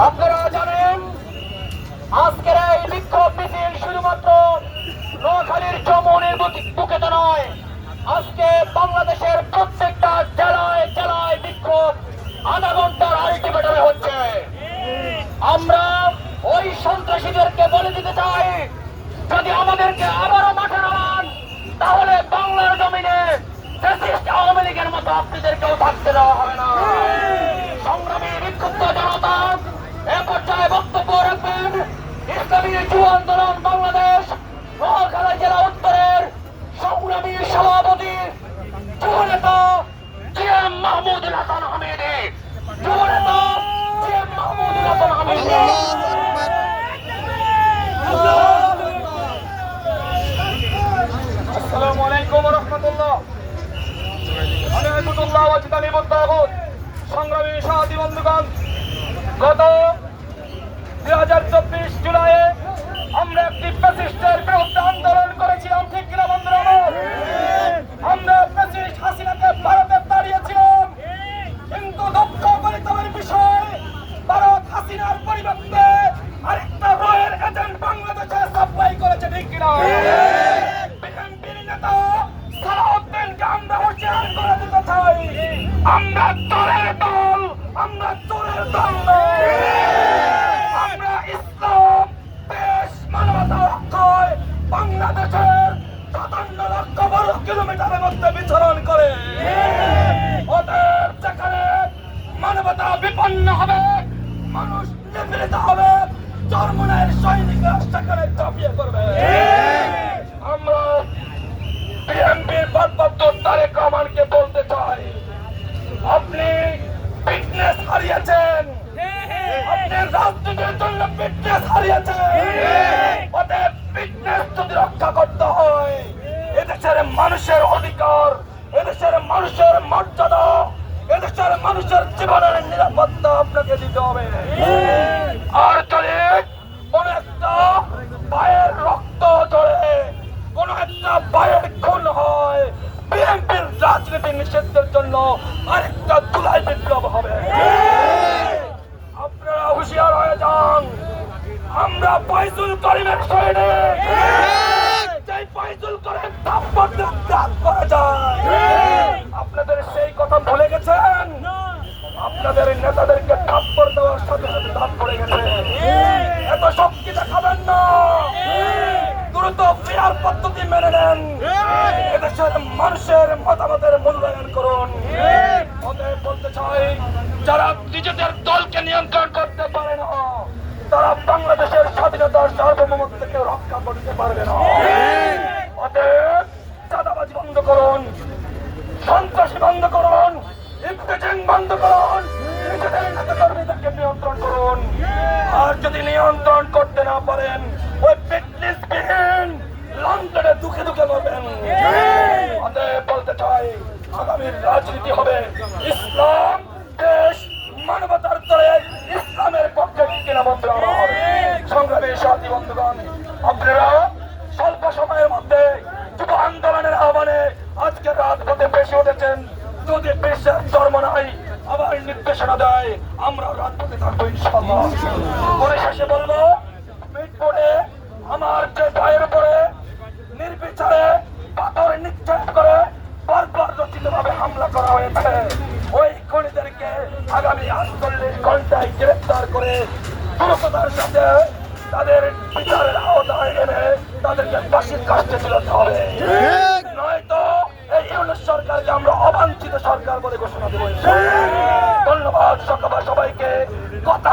আপনারা জানেন আজকের এই বিক্ষোভ মিছিল শুধুমাত্র নোয়াখালীর চৌমুহনীর বুকেতে নয়, আজকে বাংলাদেশের প্রত্যেকটা জেলায় জেলায় বিক্ষোভ আধা ঘন্টার আলটিমেটামে হচ্ছে। আমরা ওই সন্ত্রাসীদেরকে বলে দিতে চাই, যদি আমাদেরকে আবারও মাঠে নামান তাহলে বাংলার জমিনে ফ্যাসিস্ট আওয়ামী লীগের মতো আপনাদেরকেও থাকতে দেওয়া হবে না। সংগ্রামী বিক্ষুব্ধ জনতা এ পর্যায়ে বক্তব্য রাখবেন ইসলামী যুব আন্দোলন বাংলাদেশ নোয়াখালী জেলা উত্তরের সংগ্রামী সভাপতি যুব নেতা জিএম মাহমুদুল হাসান হামিদি। যুব নেতা জিএম মাহমুদুল হাসান হামিদি। আসসালামু আলাইকুম ওয়া রাহমাতুল্লাহ। আমি আহমদুল্লাহ ওয়াজিদানি মুত্তাকুদ। সংগ্রামী সাথী বন্ধুগণ, গত 2024 জুলাইয়ে আমরা একটি ফ্যাসিস্টের বিরুদ্ধে আন্দোলন করেছিলাম, ঠিক কিনা বন্ধুরা? আমরা ফ্যাসিস্ট হাসিনাকে ভারতে তাড়িয়েছিলাম, কিন্তু দুঃখ পরিতাপের বিষয় ভারত হাসিনার পরিবর্তে আরেকটা রয়ের এজেন্ট বাংলাদেশে সাপ্লাই করেছে, ঠিক কিনা? বিএনপির নেতা সালাউদ্দিনকে আমরা হুঁশিয়ার করে দিতে চাই, আমরা চোরের দল, আমরা চোরের দল নই। আমরা ইসলাম, দেশ, মানবতা রক্ষায় বাংলাদেশের 57 লক্ষ বর্গ কিলোমিটারের মধ্যে বিচরণ করে। ওদের যেখানে মানবতা বিপন্ন হবে, মানুষ নিপীড়িত হবে, চরমোনাইয়ের সৈনিকরা সেখানে ঝাঁপিয়ে পড়বে। আমরা বিএনপির ভারপ্রাপ্ত তারেক রহমানকে বলতে চাই, আপনি ফিটনেস হারিয়েছেন, আপনি রাজনীতির জন্য ফিটনেস হারিয়েছেন। ওদের ফিটনেস যদি রক্ষা করতে হয়, এদেশের মানুষের অধিকার, এদেশের মানুষের মর্যাদা, এদেশের মানুষের জীবনের নিরাপত্তা আপনাকে দিতে হবে। আর যদি কোন একটা ভাইয়ের রক্ত ঝরে, কোন একটা ভাইয়ের খুন হয়, বিএনপির রাজনীতি নিষিদ্ধের জন্য আরেকটা জুলাই বিপ্লব হবে। আপনারা হুঁশিয়ার হয়ে যান। আমরা ফয়জুল করিমের সৈনিক, যেই ফয়জুল করিম থাপ্পড় দিয়ে ত্যাগ করা যায়। আপনাদের সেই কথা ভুলে গেছেন? আপনাদের নেতাদেরকে থাপ্পড় দেওয়ার সাথে সাথে দাঁত পড়ে গেছে। এত শক্তি দেখাবেন না, দ্রুত ফেয়ার পদ্ধতি মেনে নেন, এদেশের মানুষের মতামতের মূল্যায়ন করুন। ওদের বলতে চাই, যারা নিজেদের দলকে নিয়ন্ত্রণ করতে পারে না, তারা বাংলাদেশের স্বাধীনতার সার্বভৌমত্বকে রক্ষা করতে পারবে না। ওদের চাঁদাবাজি বন্ধ করুন, সন্ত্রাসী বন্ধ করুন, ইফতেজিং বন্ধ করুন, নিজেদের নেতাকর্মীদেরকে নিয়ন্ত্রণ করুন। আর যদি নিয়ন্ত্রণ করতে না পারেন, ওই ফিটনেসবিহীন লন্ডনে দুঃখে দুঃখে মরবেন। ওদের বলতে চাই, আগামীর রাজনীতি হবে ইসলাম, দেশ, মানবতার তরে ইসলামের পক্ষে কিনা বন্ধু আমার। সংগ্রামী সাথী বন্ধুগণ, আপনারা স্বল্প সময়ের মধ্যে যুব আন্দোলনের আহ্বানে আজকে রাজপথে বেশি উঠেছেন। যদি বিশ্বের ধর্ম নাই আবার নির্দেশনা দেয়, আমরা রাজপথে থাকবো ইনশাআল্লাহ। পরিশেষে বলবো, মিটপুরে আমার যে ভাইয়ের উপরে নির্বিচারে পাথর নিক্ষেপ করে বারবার রচিত ভাবে হামলা করা হয়েছে, ওই খুনিদেরকে আগামী 48 ঘন্টায় গ্রেফতার করে দ্রুততার সাথে তাদের বিচারের আওতায় এনে তাদেরকে ফাঁসির কাস্টে ঝুলাতে হবে। নয়তো এই ইউনিট সরকারকে আমরা অবাঞ্ছিত সরকার বলে ঘোষণা দেব। ধন্যবাদ সবাইকে। কথা